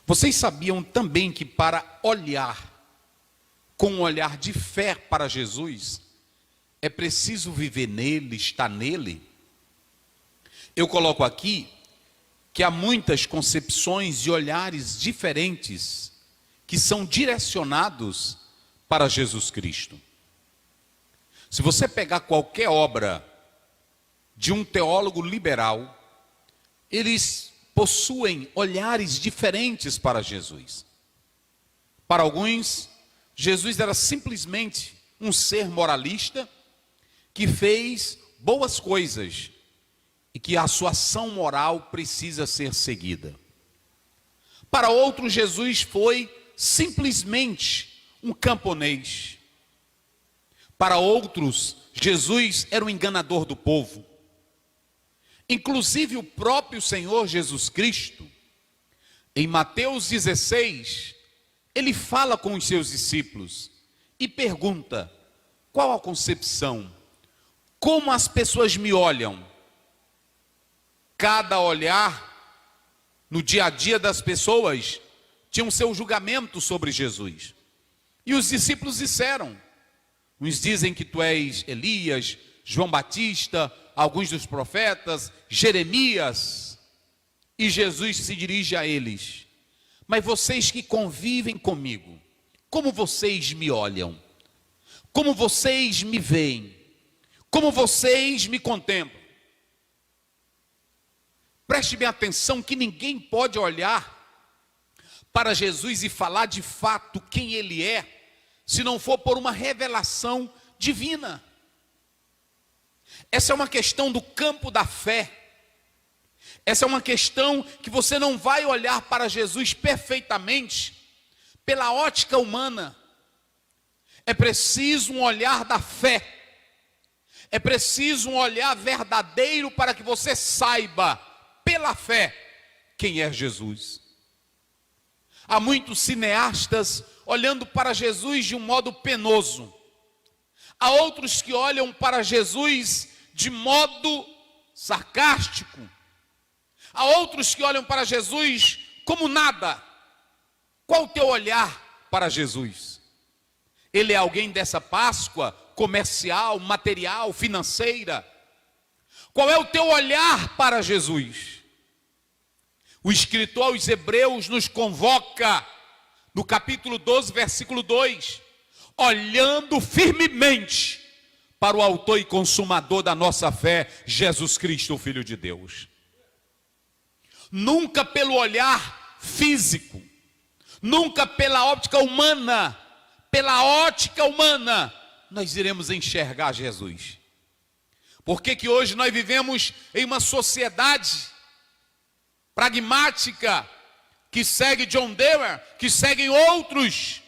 Vocês sabiam também que para olhar com um olhar de fé para Jesus, é preciso viver nele, estar nele? Eu coloco aqui que há muitas concepções e olhares diferentes que são direcionados para Jesus Cristo. Se você pegar qualquer obra de um teólogo liberal, eles possuem olhares diferentes para Jesus. Para alguns, Jesus era simplesmente um ser moralista que fez boas coisas e que a sua ação moral precisa ser seguida. Para outros, Jesus foi simplesmente um camponês. Para outros, Jesus era um enganador do povo. Inclusive o próprio Senhor Jesus Cristo, em Mateus 16, ele fala com os seus discípulos e pergunta: qual a concepção? Como as pessoas me olham? Cada olhar no dia a dia das pessoas tinha o seu julgamento sobre Jesus. E os discípulos disseram: uns dizem que tu és Elias, João Batista, alguns dos profetas, Jeremias. E Jesus se dirige a eles: mas vocês que convivem comigo, como vocês me olham? Como vocês me veem? Como vocês me contemplam? Preste bem atenção que ninguém pode olhar para Jesus e falar de fato quem ele é, se não for por uma revelação divina. Essa é uma questão do campo da fé. Essa é uma questão que você não vai olhar para Jesus perfeitamente pela ótica humana. É preciso um olhar da fé. É preciso um olhar verdadeiro para que você saiba, pela fé, quem é Jesus. Há muitos cineastas olhando para Jesus de um modo penoso. Há outros que olham para Jesus de modo sarcástico. Há outros que olham para Jesus como nada. Qual o teu olhar para Jesus? Ele é alguém dessa Páscoa comercial, material, financeira? Qual é o teu olhar para Jesus? O escritor aos Hebreus nos convoca no capítulo 12, versículo 2, olhando firmemente para o autor e consumador da nossa fé, Jesus Cristo, o Filho de Deus. Nunca pelo olhar físico, nunca pela óptica humana, nós iremos enxergar Jesus. Por que hoje nós vivemos em uma sociedade pragmática, que segue John Dewey, que seguem outros,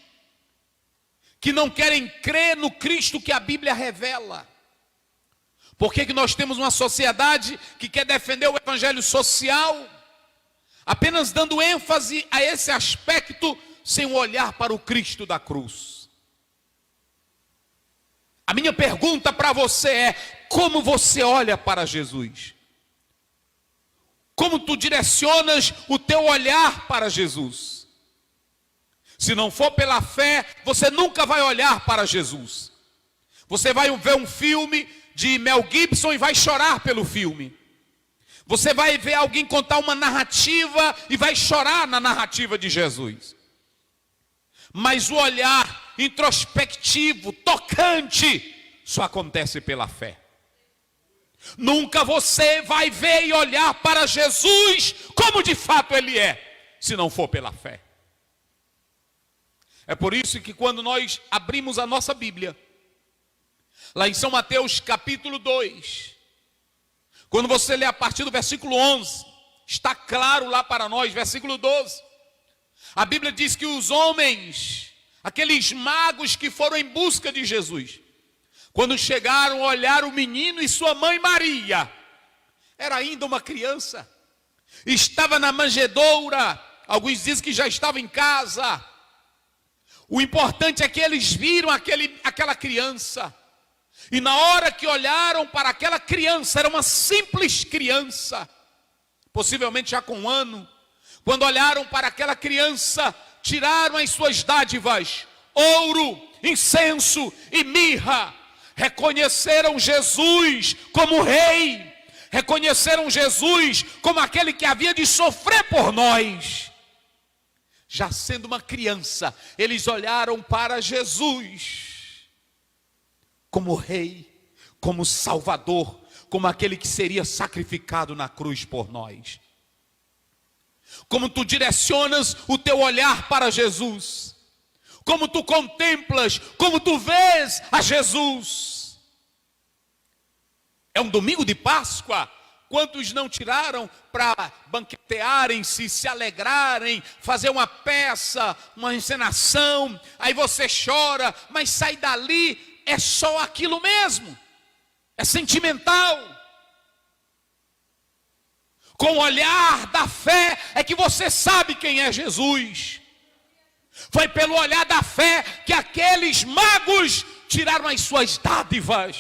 que não querem crer no Cristo que a Bíblia revela? Por que nós temos uma sociedade que quer defender o evangelho social, apenas dando ênfase a esse aspecto, sem olhar para o Cristo da cruz? A minha pergunta para você é: como você olha para Jesus? Como tu direcionas o teu olhar para Jesus? Se não for pela fé, você nunca vai olhar para Jesus. Você vai ver um filme de Mel Gibson e vai chorar pelo filme. Você vai ver alguém contar uma narrativa e vai chorar na narrativa de Jesus. Mas o olhar introspectivo, tocante, só acontece pela fé. Nunca você vai ver e olhar para Jesus como de fato ele é, se não for pela fé. É por isso que quando nós abrimos a nossa Bíblia, lá em São Mateus capítulo 2, quando você lê a partir do versículo 11, está claro lá para nós, versículo 12. A Bíblia diz que os homens, aqueles magos que foram em busca de Jesus, quando chegaram, olharam o menino e sua mãe Maria. Era ainda uma criança. Estava na manjedoura. Alguns dizem que já estava em casa. O importante é que eles viram aquela criança. E na hora que olharam para aquela criança, era uma simples criança, possivelmente já com 1 ano. quando olharam para aquela criança, tiraram as suas dádivas, ouro, incenso e mirra, reconheceram Jesus como rei, reconheceram Jesus como aquele que havia de sofrer por nós. Já sendo uma criança, eles olharam para Jesus como rei, como salvador, como aquele que seria sacrificado na cruz por nós. Como tu direcionas o teu olhar para Jesus, como tu contemplas, como tu vês a Jesus. É um domingo de Páscoa. Quantos não tiraram para banquetearem-se, se alegrarem, fazer uma peça, uma encenação, aí você chora, mas sai dali, é só aquilo mesmo, é sentimental. Com o olhar da fé é que você sabe quem é Jesus. Foi pelo olhar da fé que aqueles magos tiraram as suas dádivas.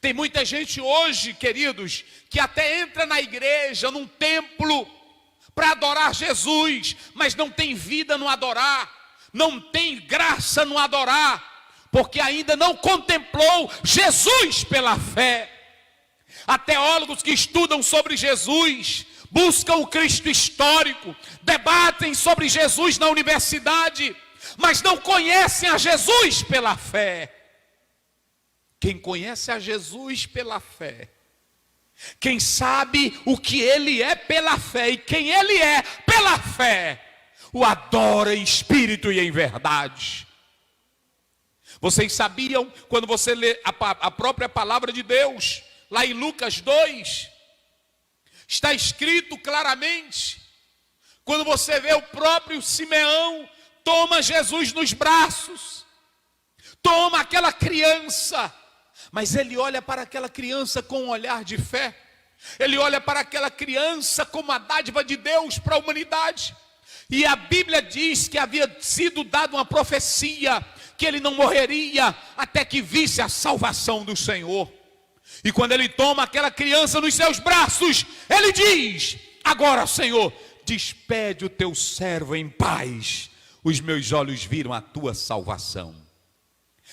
Tem muita gente hoje, queridos, que até entra na igreja, num templo, para adorar Jesus, mas não tem vida no adorar, não tem graça no adorar, porque ainda não contemplou Jesus pela fé. Há teólogos que estudam sobre Jesus, buscam o Cristo histórico, debatem sobre Jesus na universidade, mas não conhecem a Jesus pela fé. Quem conhece a Jesus pela fé, quem sabe o que Ele é pela fé e quem Ele é pela fé, o adora em espírito e em verdade. Vocês sabiam, quando você lê a própria palavra de Deus, lá em Lucas 2, está escrito claramente, quando você vê o próprio Simeão, toma Jesus nos braços, toma aquela criança, mas ele olha para aquela criança com um olhar de fé, ele olha para aquela criança como a dádiva de Deus para a humanidade, e a Bíblia diz que havia sido dada uma profecia, que ele não morreria até que visse a salvação do Senhor. E quando ele toma aquela criança nos seus braços, ele diz: agora, Senhor, despede o teu servo em paz, os meus olhos viram a tua salvação.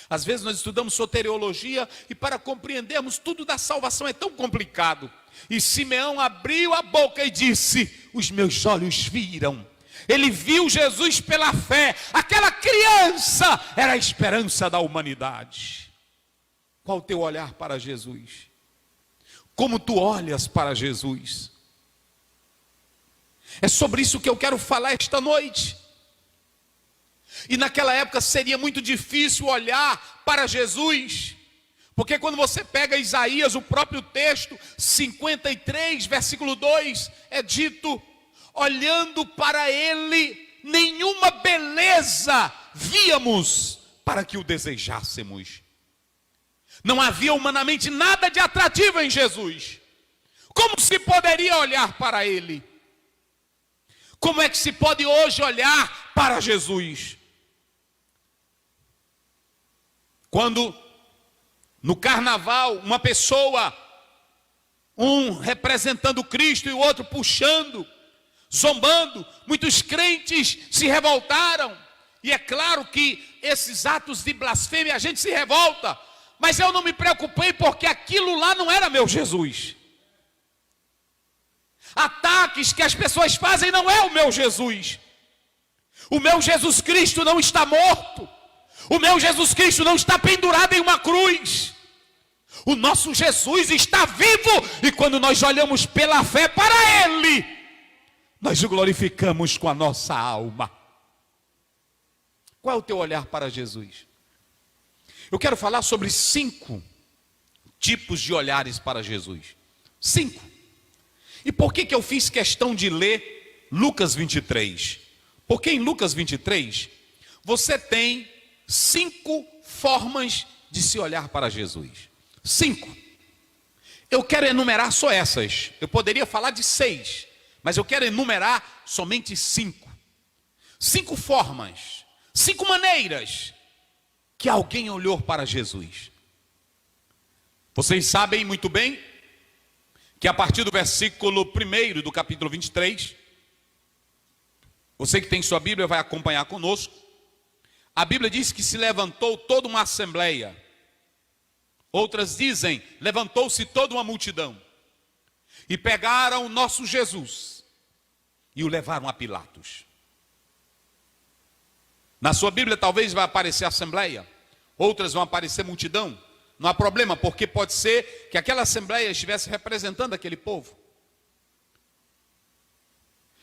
Às vezes nós estudamos soteriologia e para compreendermos tudo da salvação é tão complicado. E Simeão abriu a boca e disse: os meus olhos viram. Ele viu Jesus pela fé. Aquela criança era a esperança da humanidade. Qual o teu olhar para Jesus? Como tu olhas para Jesus? É sobre isso que eu quero falar esta noite. E naquela época seria muito difícil olhar para Jesus, porque quando você pega Isaías, o próprio texto 53, versículo 2, é dito: olhando para ele, nenhuma beleza víamos para que o desejássemos. Não havia humanamente nada de atrativo em Jesus. Como se poderia olhar para ele? Como é que se pode hoje olhar para Jesus? Quando no carnaval uma pessoa, um representando Cristo e o outro puxando, zombando, muitos crentes se revoltaram. E é claro que esses atos de blasfêmia a gente se revolta, mas eu não me preocupei porque aquilo lá não era meu Jesus. Ataques que as pessoas fazem não é o meu Jesus. O meu Jesus Cristo não está morto. O meu Jesus Cristo não está pendurado em uma cruz. O nosso Jesus está vivo. E quando nós olhamos pela fé para Ele, nós o glorificamos com a nossa alma. Qual é o teu olhar para Jesus? Eu quero falar sobre 5 tipos de olhares para Jesus. 5. E por que eu fiz questão de ler Lucas 23? Porque em Lucas 23, você tem 5 formas de se olhar para Jesus. 5. Eu quero enumerar só essas. Eu poderia falar de 6, mas eu quero enumerar somente 5. 5 formas, 5 maneiras que alguém olhou para Jesus. Vocês sabem muito bem que a partir do versículo 1 do capítulo 23, Você que tem sua Bíblia vai acompanhar conosco. A Bíblia diz que se levantou toda uma assembleia. Outras dizem, levantou-se toda uma multidão. E pegaram o nosso Jesus e o levaram a Pilatos. Na sua Bíblia talvez vai aparecer assembleia, outras vão aparecer multidão. Não há problema, porque pode ser que aquela assembleia estivesse representando aquele povo.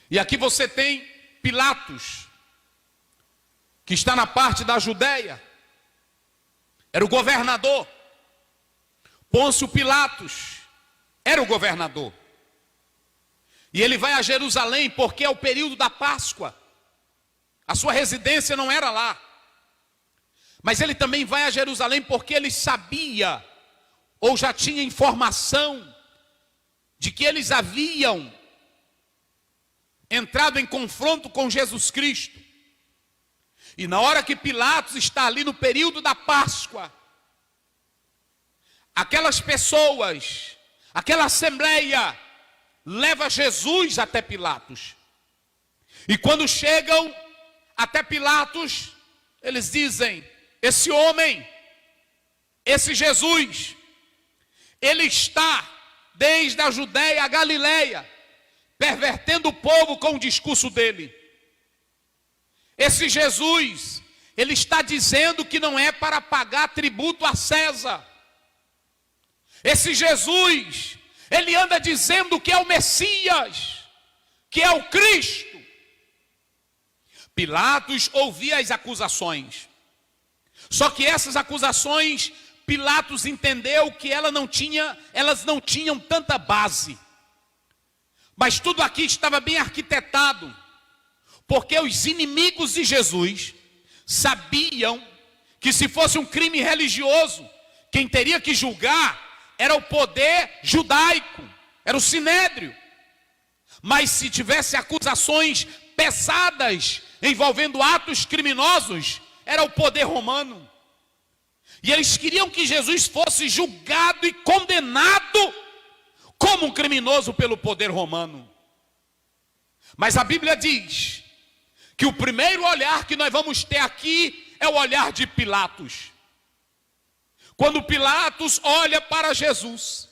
E aqui você tem Pilatos, que está na parte da Judéia, era o governador. Pôncio Pilatos era o governador. E ele vai a Jerusalém porque é o período da Páscoa. A sua residência não era lá. Mas ele também vai a Jerusalém porque ele sabia, ou já tinha informação, de que eles haviam entrado em confronto com Jesus Cristo. E na hora que Pilatos está ali no período da Páscoa, aquelas pessoas, aquela assembleia, leva Jesus até Pilatos. E quando chegam até Pilatos, eles dizem, esse homem, esse Jesus, ele está desde a Judéia a Galileia, pervertendo o povo com o discurso dele. Esse Jesus, ele está dizendo que não é para pagar tributo a César. Esse Jesus, ele anda dizendo que é o Messias, que é o Cristo. Pilatos ouvia as acusações. Só que essas acusações, Pilatos entendeu que elas não tinham tanta base. Mas tudo aqui estava bem arquitetado, porque os inimigos de Jesus sabiam que se fosse um crime religioso, quem teria que julgar era o poder judaico, era o sinédrio. Mas se tivesse acusações pesadas envolvendo atos criminosos, era o poder romano. E eles queriam que Jesus fosse julgado e condenado como um criminoso pelo poder romano. Mas a Bíblia diz que o primeiro olhar que nós vamos ter aqui é o olhar de Pilatos. Quando Pilatos olha para Jesus,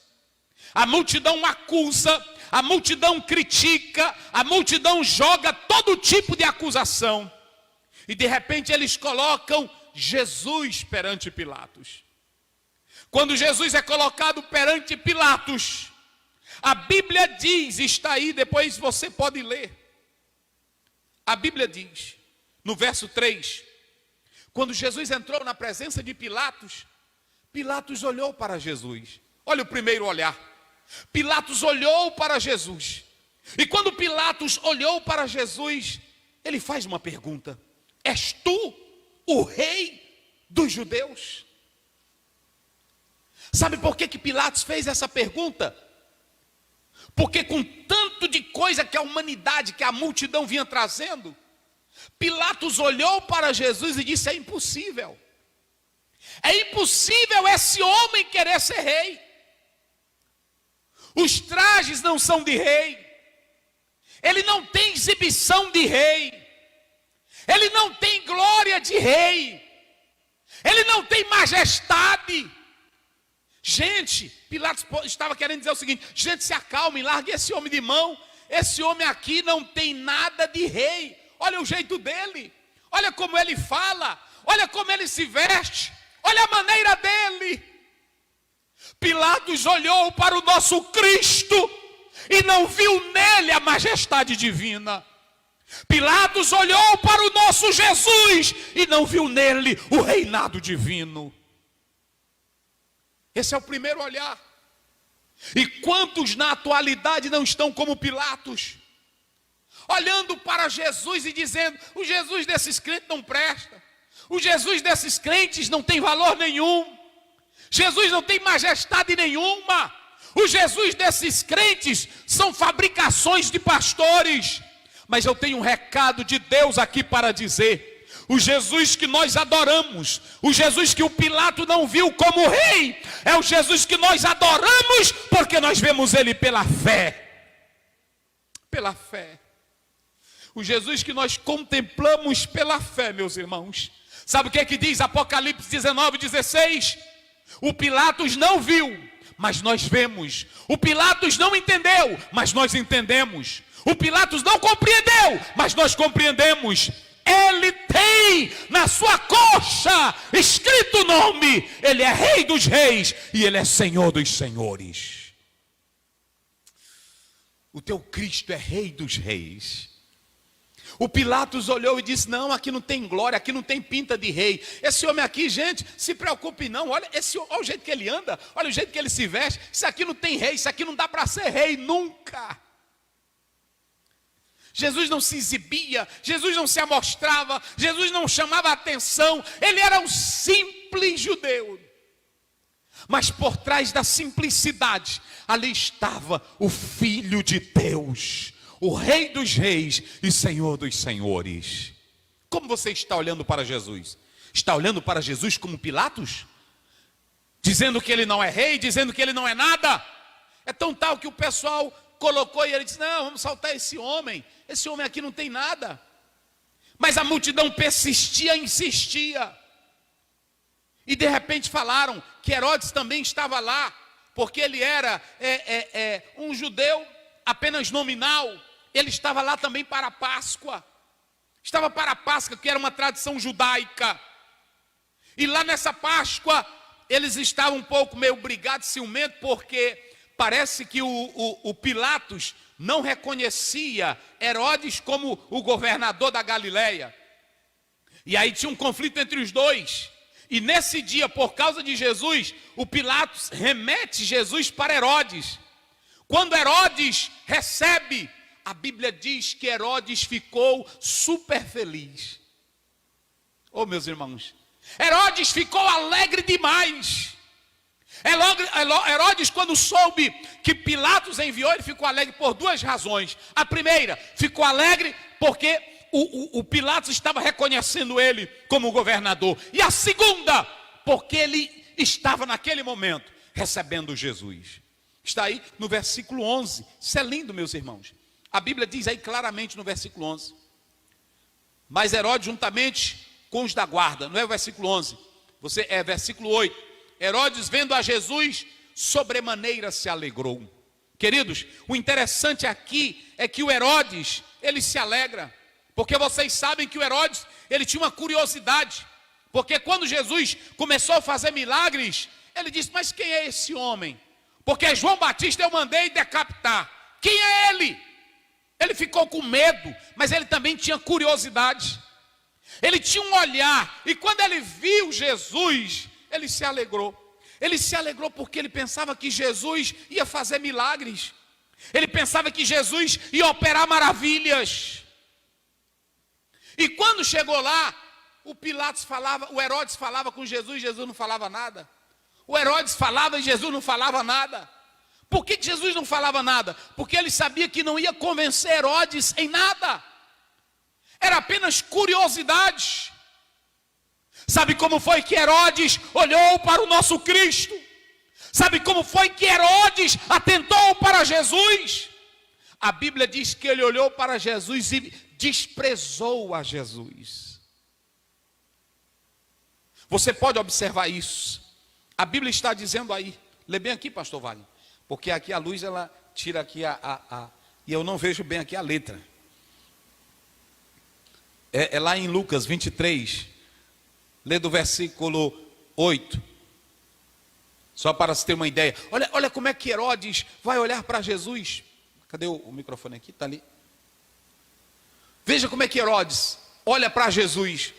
a multidão acusa, a multidão critica, a multidão joga todo tipo de acusação. E de repente eles colocam Jesus perante Pilatos. Quando Jesus é colocado perante Pilatos, a Bíblia diz, está aí, depois você pode ler. A Bíblia diz, no verso 3, quando Jesus entrou na presença de Pilatos, Pilatos olhou para Jesus. Olha o primeiro olhar. Pilatos olhou para Jesus. E quando Pilatos olhou para Jesus, ele faz uma pergunta: és tu o rei dos judeus? Sabe por que Pilatos fez essa pergunta? Porque com tanto de coisa que a humanidade, que a multidão vinha trazendo, Pilatos olhou para Jesus e disse: é impossível. É impossível esse homem querer ser rei. Os trajes não são de rei. Ele não tem exibição de rei. Ele não tem glória de rei. Ele não tem majestade. Gente, Pilatos estava querendo dizer o seguinte: gente, se acalmem, largue esse homem de mão. Esse homem aqui não tem nada de rei. Olha o jeito dele. Olha como ele fala. Olha como ele se veste. Olha a maneira dele. Pilatos olhou para o nosso Cristo e não viu nele a majestade divina. Pilatos olhou para o nosso Jesus e não viu nele o reinado divino. Esse é o primeiro olhar. E quantos na atualidade não estão como Pilatos? Olhando para Jesus e dizendo: o Jesus desses crentes não presta. O Jesus desses crentes não tem valor nenhum. Jesus não tem majestade nenhuma. O Jesus desses crentes são fabricações de pastores. Mas eu tenho um recado de Deus aqui para dizer: o Jesus que nós adoramos, o Jesus que o Pilato não viu como rei, é o Jesus que nós adoramos, porque nós vemos ele pela fé. Pela fé. O Jesus que nós contemplamos pela fé, meus irmãos. Sabe o que é que diz Apocalipse 19:16? O Pilatos não viu, mas nós vemos. O Pilatos não entendeu, mas nós entendemos. O Pilatos não compreendeu, mas nós compreendemos. Ele tem na sua coxa escrito o nome. Ele é Rei dos Reis e Ele é Senhor dos Senhores. O teu Cristo é Rei dos Reis. O Pilatos olhou e disse: não, aqui não tem glória, aqui não tem pinta de rei. Esse homem aqui, gente, se preocupe não. Olha o jeito que ele anda, olha o jeito que ele se veste. Isso aqui não tem rei, isso aqui não dá para ser rei nunca. Jesus não se exibia, Jesus não se amostrava, Jesus não chamava atenção. Ele era um simples judeu. Mas por trás da simplicidade, ali estava o Filho de Deus, o Rei dos Reis e Senhor dos Senhores. Como você está olhando para Jesus? Está olhando para Jesus como Pilatos? Dizendo que ele não é rei, dizendo que ele não é nada? É tão tal que o pessoal colocou e ele disse: não, vamos soltar esse homem aqui não tem nada. Mas a multidão persistia, insistia. E de repente falaram que Herodes também estava lá, porque ele era um judeu apenas nominal. Ele estava lá também para a Páscoa. Estava para a Páscoa, que era uma tradição judaica. E lá nessa Páscoa, eles estavam um pouco meio brigados, ciumentos, porque parece que o Pilatos não reconhecia Herodes como o governador da Galileia. E aí tinha um conflito entre os dois. E nesse dia, por causa de Jesus, o Pilatos remete Jesus para Herodes. Quando Herodes recebe, a Bíblia diz que Herodes ficou super feliz. Oh, meus irmãos, Herodes ficou alegre demais. Herodes, quando soube que Pilatos enviou, ele ficou alegre por duas razões. A primeira, ficou alegre porque o Pilatos estava reconhecendo ele como governador. E a segunda, porque ele estava naquele momento recebendo Jesus. Está aí no versículo 11. Isso é lindo, meus irmãos. A Bíblia diz aí claramente no versículo 11. Mas Herodes juntamente com os da guarda, não é o versículo 11, é versículo 8. Herodes, vendo a Jesus, sobremaneira se alegrou. Queridos, o interessante aqui é que o Herodes, ele se alegra. Porque vocês sabem que o Herodes, ele tinha uma curiosidade. Porque quando Jesus começou a fazer milagres, ele disse: mas quem é esse homem? Porque João Batista eu mandei decapitar. Quem é ele? Ele ficou com medo, mas ele também tinha curiosidade. Ele tinha um olhar, e quando ele viu Jesus, ele se alegrou. Ele se alegrou porque ele pensava que Jesus ia fazer milagres. Ele pensava que Jesus ia operar maravilhas. E quando chegou lá, o Herodes falava com Jesus, Jesus não falava nada. O Herodes falava e Jesus não falava nada. Por que Jesus não falava nada? Porque ele sabia que não ia convencer Herodes em nada. Era apenas curiosidade. Sabe como foi que Herodes olhou para o nosso Cristo? Sabe como foi que Herodes atentou para Jesus? A Bíblia diz que ele olhou para Jesus e desprezou a Jesus. Você pode observar isso. A Bíblia está dizendo aí. Lê bem aqui, pastor Vale. Porque aqui a luz, ela tira aqui e eu não vejo bem aqui a letra. É lá em Lucas 23. Lê do versículo 8. Só para se ter uma ideia. Olha como é que Herodes vai olhar para Jesus. Cadê o microfone aqui? Está ali. Veja como é que Herodes olha para Jesus.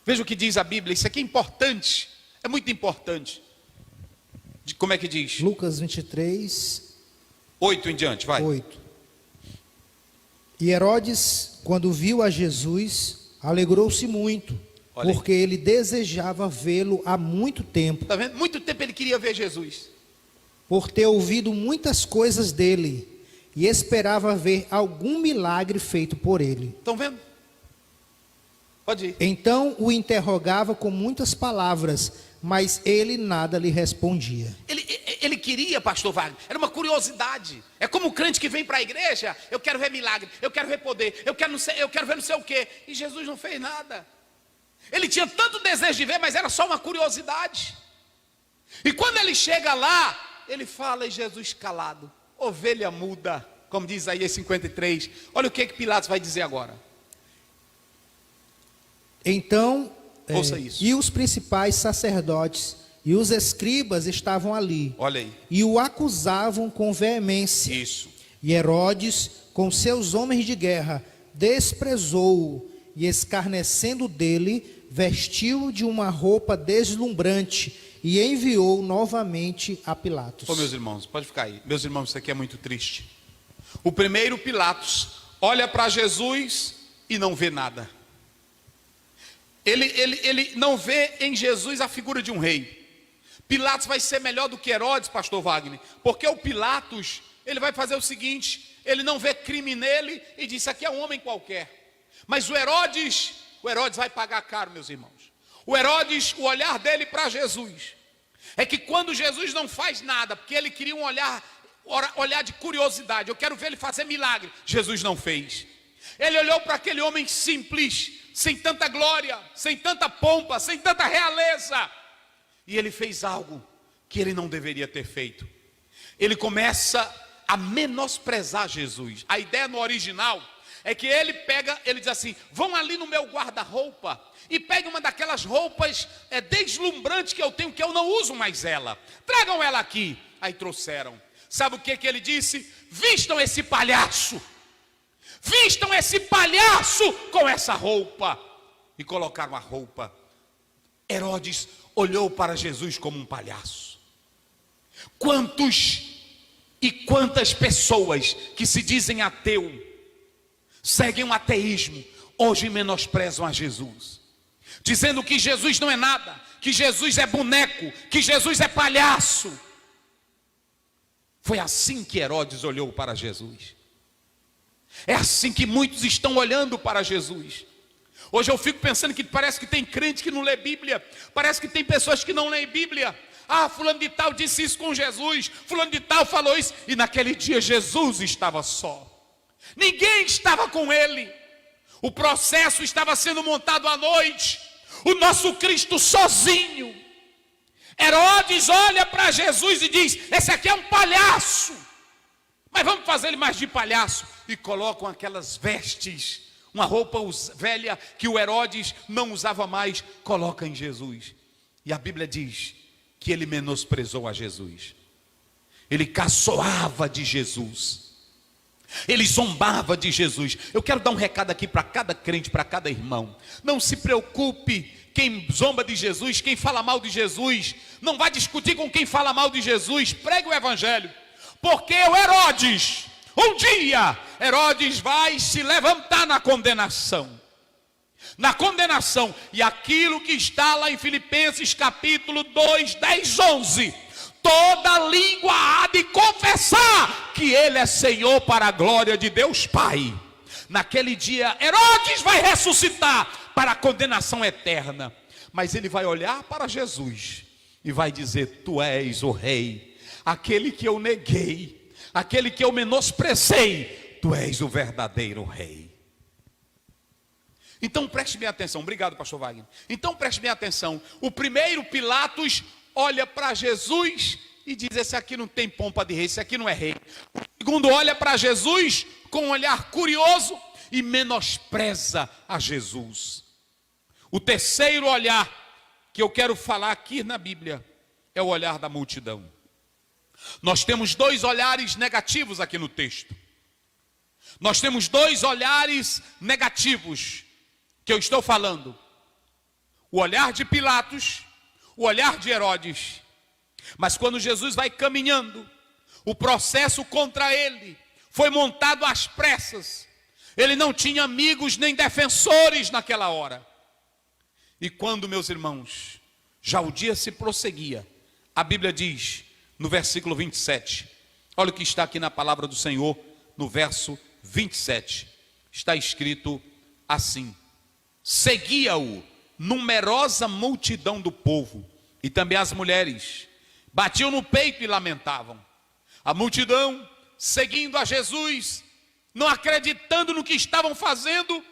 Veja o que diz a Bíblia. Isso aqui é importante. É muito importante. Como é que diz? Lucas 23. 8 em diante, vai. 8. E Herodes, quando viu a Jesus, alegrou-se muito. Olha, porque ele desejava vê-lo há muito tempo. Está vendo? Muito tempo ele queria ver Jesus. Por ter ouvido muitas coisas dele. E esperava ver algum milagre feito por ele. Estão vendo? Pode ir. Então o interrogava com muitas palavras, mas ele nada lhe respondia. Ele queria, pastor Wagner, era uma curiosidade. É como o crente que vem para a igreja: eu quero ver milagre, eu quero ver poder, eu quero ver não sei o quê. E Jesus não fez nada. Ele tinha tanto desejo de ver, mas era só uma curiosidade. E quando ele chega lá, ele fala, e Jesus calado, ovelha muda, como diz Isaías 53. Olha o que Pilatos vai dizer agora. Então, ouça isso. E os principais sacerdotes e os escribas estavam ali. Olha aí. E o acusavam com veemência. Isso. E Herodes, com seus homens de guerra, desprezou-o e, escarnecendo dele, vestiu-o de uma roupa deslumbrante e enviou novamente a Pilatos. Ô, meus irmãos, pode ficar aí. Meus irmãos, isso aqui é muito triste. O primeiro Pilatos olha para Jesus e não vê nada. Ele não vê em Jesus a figura de um rei. Pilatos vai ser melhor do que Herodes, pastor Wagner, porque o Pilatos, ele vai fazer o seguinte: ele não vê crime nele e diz, isso aqui é um homem qualquer. Mas o Herodes vai pagar caro, meus irmãos. O Herodes, o olhar dele para Jesus é que quando Jesus não faz nada, porque ele queria um olhar de curiosidade, eu quero ver ele fazer milagre, Jesus não fez. Ele olhou para aquele homem simples, sem tanta glória, sem tanta pompa, sem tanta realeza, e ele fez algo que ele não deveria ter feito. Ele começa a menosprezar Jesus. A ideia no original é que ele diz assim: vão ali no meu guarda-roupa e pegue uma daquelas roupas deslumbrantes que eu tenho, que eu não uso mais ela, tragam ela aqui. Aí trouxeram. Sabe o que ele disse? Vistam esse palhaço com essa roupa. E colocaram a roupa. Herodes olhou para Jesus como um palhaço. Quantos e quantas pessoas que se dizem ateu, seguem o ateísmo, hoje menosprezam a Jesus, dizendo que Jesus não é nada, que Jesus é boneco, que Jesus é palhaço. Foi assim que Herodes olhou para Jesus. É assim que muitos estão olhando para Jesus. Hoje eu fico pensando que parece que tem crente que não lê Bíblia, parece que tem pessoas que não leem Bíblia. Ah, fulano de tal disse isso com Jesus, fulano de tal falou isso, e naquele dia Jesus estava só. Ninguém estava com ele. O processo estava sendo montado à noite. O nosso Cristo sozinho. Herodes olha para Jesus e diz: esse aqui é um palhaço, mas vamos fazer ele mais de palhaço. E colocam aquelas vestes, uma roupa velha que o Herodes não usava mais, coloca em Jesus. E a Bíblia diz que ele menosprezou a Jesus. Ele caçoava de Jesus. Ele zombava de Jesus. Eu quero dar um recado aqui para cada crente, para cada irmão. Não se preocupe quem zomba de Jesus, quem fala mal de Jesus. Não vai discutir com quem fala mal de Jesus. Pregue o evangelho. Porque o Herodes, um dia, Herodes vai se levantar na condenação. Na condenação. E aquilo que está lá em Filipenses capítulo 2, 10, 11. Toda língua há de confessar que Ele é Senhor para a glória de Deus Pai. Naquele dia, Herodes vai ressuscitar para a condenação eterna. Mas ele vai olhar para Jesus e vai dizer: tu és o rei, aquele que eu neguei, aquele que eu menosprezei, tu és o verdadeiro rei. Então preste bem atenção. Obrigado, pastor Wagner. Então preste bem atenção. O primeiro Pilatos olha para Jesus e diz: esse aqui não tem pompa de rei, esse aqui não é rei. O segundo olha para Jesus com um olhar curioso e menospreza a Jesus. O terceiro olhar que eu quero falar aqui na Bíblia é o olhar da multidão. Nós temos dois olhares negativos aqui no texto. Nós temos dois olhares negativos que eu estou falando. O olhar de Pilatos, o olhar de Herodes. Mas quando Jesus vai caminhando, o processo contra ele foi montado às pressas. Ele não tinha amigos nem defensores naquela hora. E quando, meus irmãos, já o dia se prosseguia, a Bíblia diz no versículo 27, olha o que está aqui na palavra do Senhor, no verso 27, está escrito assim: seguia-o numerosa multidão do povo, e também as mulheres, batiam no peito e lamentavam. A multidão seguindo a Jesus, não acreditando no que estavam fazendo,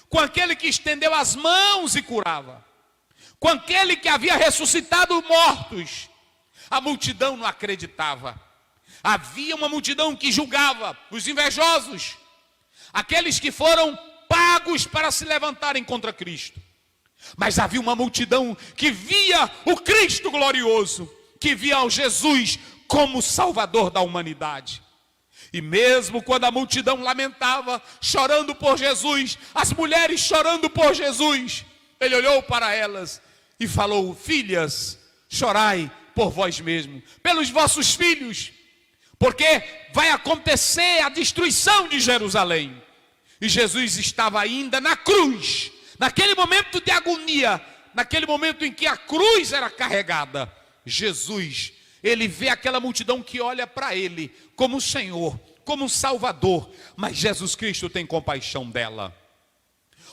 com aquele que estendeu as mãos e curava, com aquele que havia ressuscitado mortos. A multidão não acreditava. Havia uma multidão que julgava, os invejosos, aqueles que foram pagos para se levantarem contra Cristo. Mas havia uma multidão que via o Cristo glorioso, que via o Jesus como Salvador da humanidade. E mesmo quando a multidão lamentava, chorando por Jesus, as mulheres chorando por Jesus, ele olhou para elas e falou: filhas, chorai por vós mesmos, pelos vossos filhos, porque vai acontecer a destruição de Jerusalém. E Jesus estava ainda na cruz, naquele momento de agonia, naquele momento em que a cruz era carregada. Jesus, ele vê aquela multidão que olha para ele como Senhor, como Salvador, mas Jesus Cristo tem compaixão dela.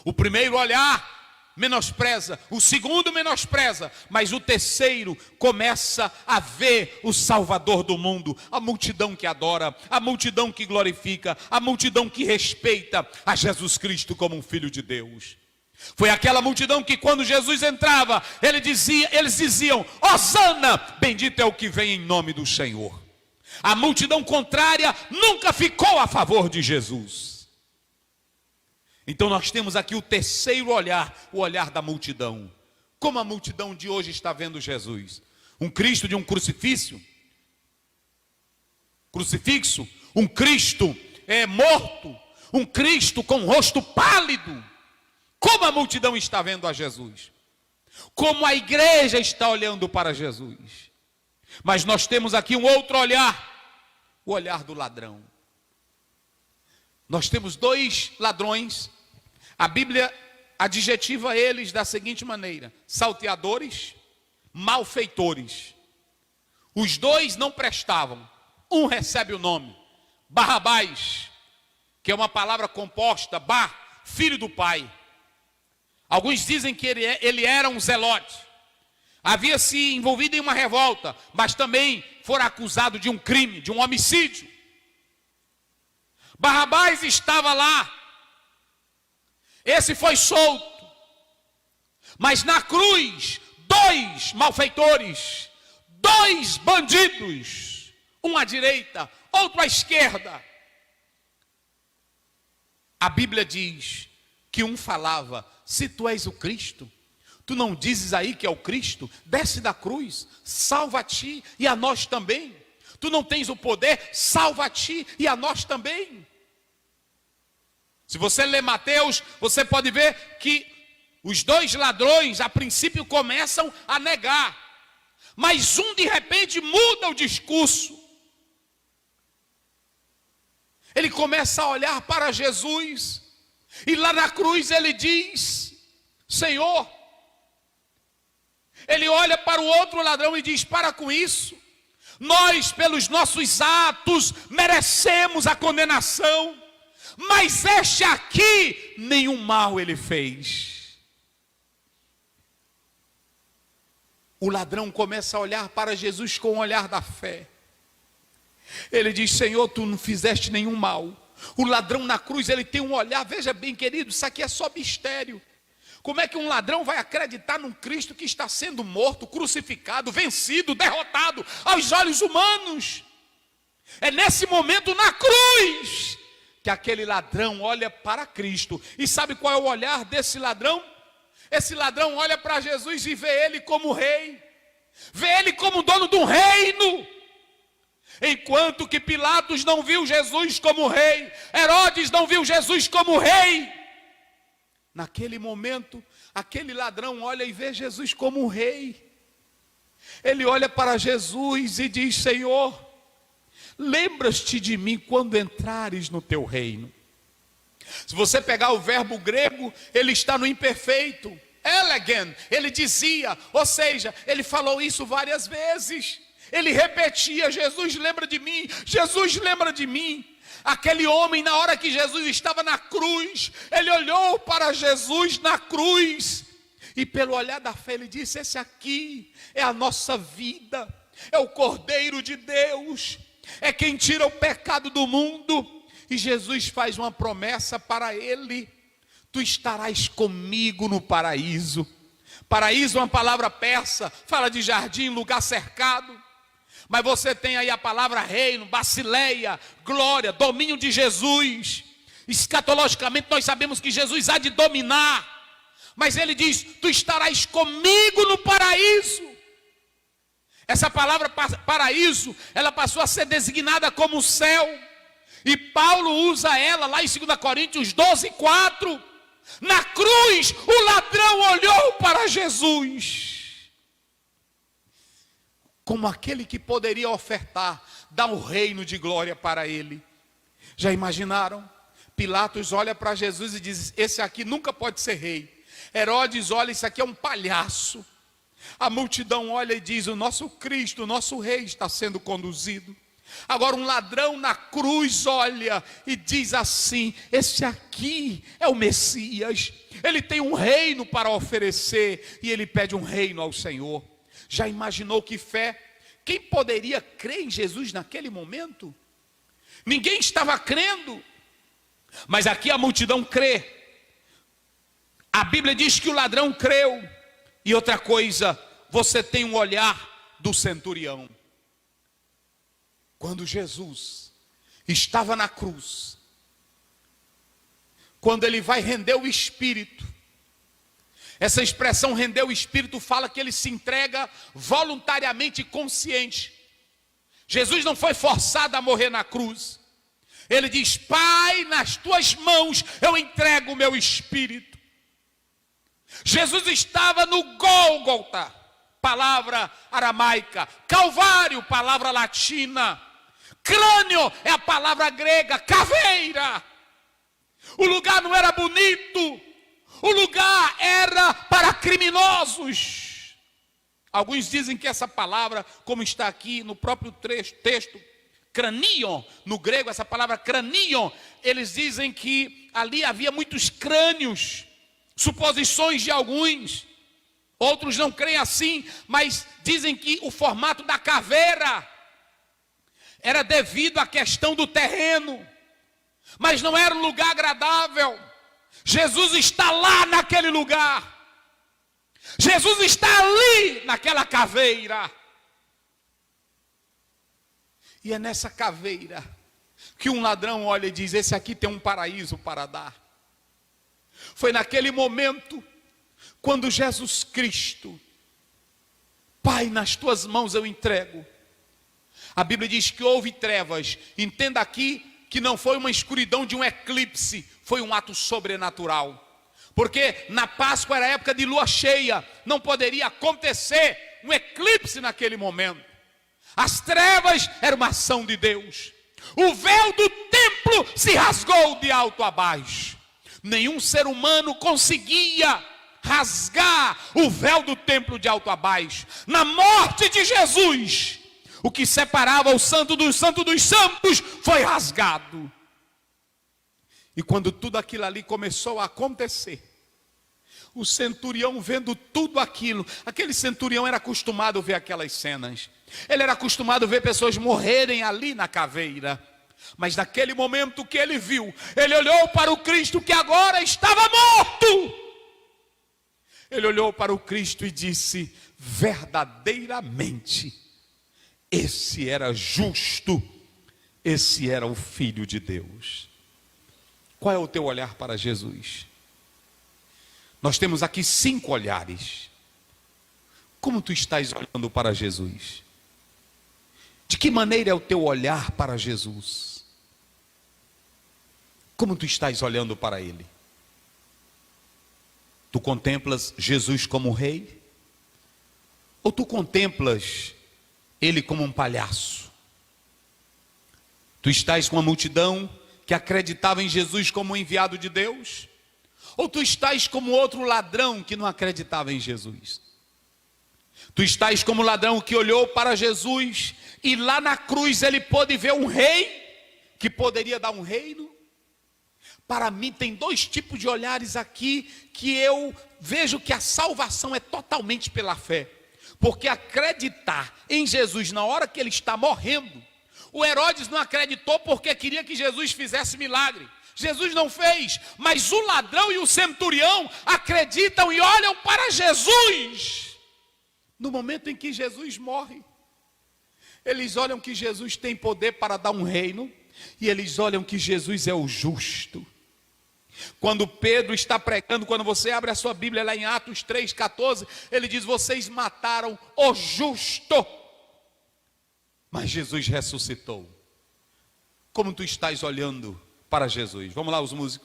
O primeiro olhar menospreza, o segundo menospreza, mas o terceiro começa a ver o Salvador do mundo, a multidão que adora, a multidão que glorifica, a multidão que respeita a Jesus Cristo como um Filho de Deus. Foi aquela multidão que quando Jesus entrava, eles diziam: Hosana, bendito é o que vem em nome do Senhor. A multidão contrária nunca ficou a favor de Jesus. Então nós temos aqui o terceiro olhar, o olhar da multidão. Como a multidão de hoje está vendo Jesus? Um Cristo de um crucifixo, um Cristo morto, um Cristo com um rosto pálido. Como a multidão está vendo a Jesus? Como a igreja está olhando para Jesus? Mas nós temos aqui um outro olhar, o olhar do ladrão. Nós temos dois ladrões. A Bíblia adjetiva eles da seguinte maneira: salteadores, malfeitores. Os dois não prestavam. Um recebe o nome Barrabás, que é uma palavra composta, filho do pai. Alguns dizem que ele era um zelote, havia se envolvido em uma revolta, mas também fora acusado de um crime, de um homicídio. Barrabás estava lá, esse foi solto, mas na cruz, dois malfeitores, dois bandidos, um à direita, outro à esquerda. A Bíblia diz que um falava: se tu és o Cristo, tu não dizes aí que é o Cristo? Desce da cruz, salva a ti e a nós também. Tu não tens o poder, salva a ti e a nós também. Se você ler Mateus, você pode ver que os dois ladrões a princípio começam a negar, mas um de repente muda o discurso. Ele começa a olhar para Jesus, e lá na cruz ele diz: Senhor. Ele olha para o outro ladrão e diz: para com isso, nós pelos nossos atos merecemos a condenação, mas este aqui nenhum mal ele fez. O ladrão começa a olhar para Jesus com o olhar da fé. Ele diz: Senhor, tu não fizeste nenhum mal. O ladrão na cruz, ele tem um olhar, veja bem, querido, isso aqui é só mistério. Como é que um ladrão vai acreditar num Cristo que está sendo morto, crucificado, vencido, derrotado aos olhos humanos? É nesse momento na cruz que aquele ladrão olha para Cristo. E sabe qual é o olhar desse ladrão? Esse ladrão olha para Jesus e vê ele como rei, vê ele como dono de um reino. Enquanto que Pilatos não viu Jesus como rei, Herodes não viu Jesus como rei. Naquele momento, aquele ladrão olha e vê Jesus como rei. Ele olha para Jesus e diz: Senhor, lembras-te de mim quando entrares no teu reino. Se você pegar o verbo grego, ele está no imperfeito, elegen, ele dizia, ou seja, ele falou isso várias vezes. Ele repetia: Jesus lembra de mim, Jesus lembra de mim. Aquele homem, na hora que Jesus estava na cruz, ele olhou para Jesus na cruz, e pelo olhar da fé ele disse: esse aqui é a nossa vida, é o Cordeiro de Deus, é quem tira o pecado do mundo. E Jesus faz uma promessa para ele: tu estarás comigo no paraíso. Paraíso é uma palavra persa, fala de jardim, lugar cercado. Mas você tem aí a palavra reino, basileia, glória, domínio de Jesus. Escatologicamente nós sabemos que Jesus há de dominar. Mas ele diz: tu estarás comigo no paraíso. Essa palavra paraíso, ela passou a ser designada como céu. E Paulo usa ela lá em 2 Coríntios 12:4. Na cruz, o ladrão olhou para Jesus como aquele que poderia ofertar, dar um reino de glória para ele. Já imaginaram? Pilatos olha para Jesus e diz: esse aqui nunca pode ser rei. Herodes olha: isso aqui é um palhaço. A multidão olha e diz: o nosso Cristo, o nosso rei está sendo conduzido. Agora um ladrão na cruz olha e diz assim: esse aqui é o Messias, ele tem um reino para oferecer, e ele pede um reino ao Senhor. Já imaginou que fé? Quem poderia crer em Jesus naquele momento? Ninguém estava crendo, mas aqui a multidão crê. A Bíblia diz que o ladrão creu. E outra coisa, você tem um olhar do centurião. Quando Jesus estava na cruz, quando ele vai render o Espírito, essa expressão render o Espírito fala que ele se entrega voluntariamente e consciente. Jesus não foi forçado a morrer na cruz. Ele diz: Pai, nas tuas mãos eu entrego o meu espírito. Jesus estava no Gólgota, palavra aramaica. Calvário, palavra latina. Crânio é a palavra grega, caveira. O lugar não era bonito, o lugar era para criminosos. Alguns dizem que essa palavra, como está aqui no próprio texto, cranion, no grego, essa palavra cranion, eles dizem que ali havia muitos crânios, suposições de alguns. Outros não creem assim, mas dizem que o formato da caveira era devido à questão do terreno, mas não era um lugar agradável. Jesus está lá naquele lugar, Jesus está ali naquela caveira, e é nessa caveira que um ladrão olha e diz: esse aqui tem um paraíso para dar. Foi naquele momento, quando Jesus Cristo: Pai, nas tuas mãos eu entrego. A Bíblia diz que houve trevas. Entenda aqui que não foi uma escuridão de um eclipse, foi um ato sobrenatural. Porque na Páscoa era época de lua cheia, não poderia acontecer um eclipse naquele momento. As trevas eram uma ação de Deus. O véu do templo se rasgou de alto a baixo. Nenhum ser humano conseguia rasgar o véu do templo de alto a baixo. Na morte de Jesus, o que separava o santo dos santos foi rasgado. E quando tudo aquilo ali começou a acontecer, o centurião vendo tudo aquilo, aquele centurião era acostumado a ver aquelas cenas. Ele era acostumado a ver pessoas morrerem ali na caveira. Mas naquele momento que ele viu, ele olhou para o Cristo que agora estava morto. Ele olhou para o Cristo e disse: verdadeiramente, esse era justo, esse era o Filho de Deus. Qual é o teu olhar para Jesus? Nós temos aqui 5 olhares. Como tu estás olhando para Jesus? De que maneira é o teu olhar para Jesus? Como tu estás olhando para Ele? Tu contemplas Jesus como rei? Ou tu contemplas Ele como um palhaço? Tu estás com a multidão que acreditava em Jesus como um enviado de Deus? Ou tu estás como outro ladrão que não acreditava em Jesus? Tu estás como o ladrão que olhou para Jesus e lá na cruz ele pôde ver um rei que poderia dar um reino? Para mim tem 2 tipos de olhares aqui que eu vejo que a salvação é totalmente pela fé. Porque acreditar em Jesus na hora que ele está morrendo, o Herodes não acreditou porque queria que Jesus fizesse milagre. Jesus não fez, mas o ladrão e o centurião acreditam e olham para Jesus. No momento em que Jesus morre, eles olham que Jesus tem poder para dar um reino, e eles olham que Jesus é o justo. Quando Pedro está pregando, quando você abre a sua Bíblia lá em Atos 3,14, ele diz: vocês mataram o justo, mas Jesus ressuscitou. Como tu estás olhando para Jesus? Vamos lá, os músicos.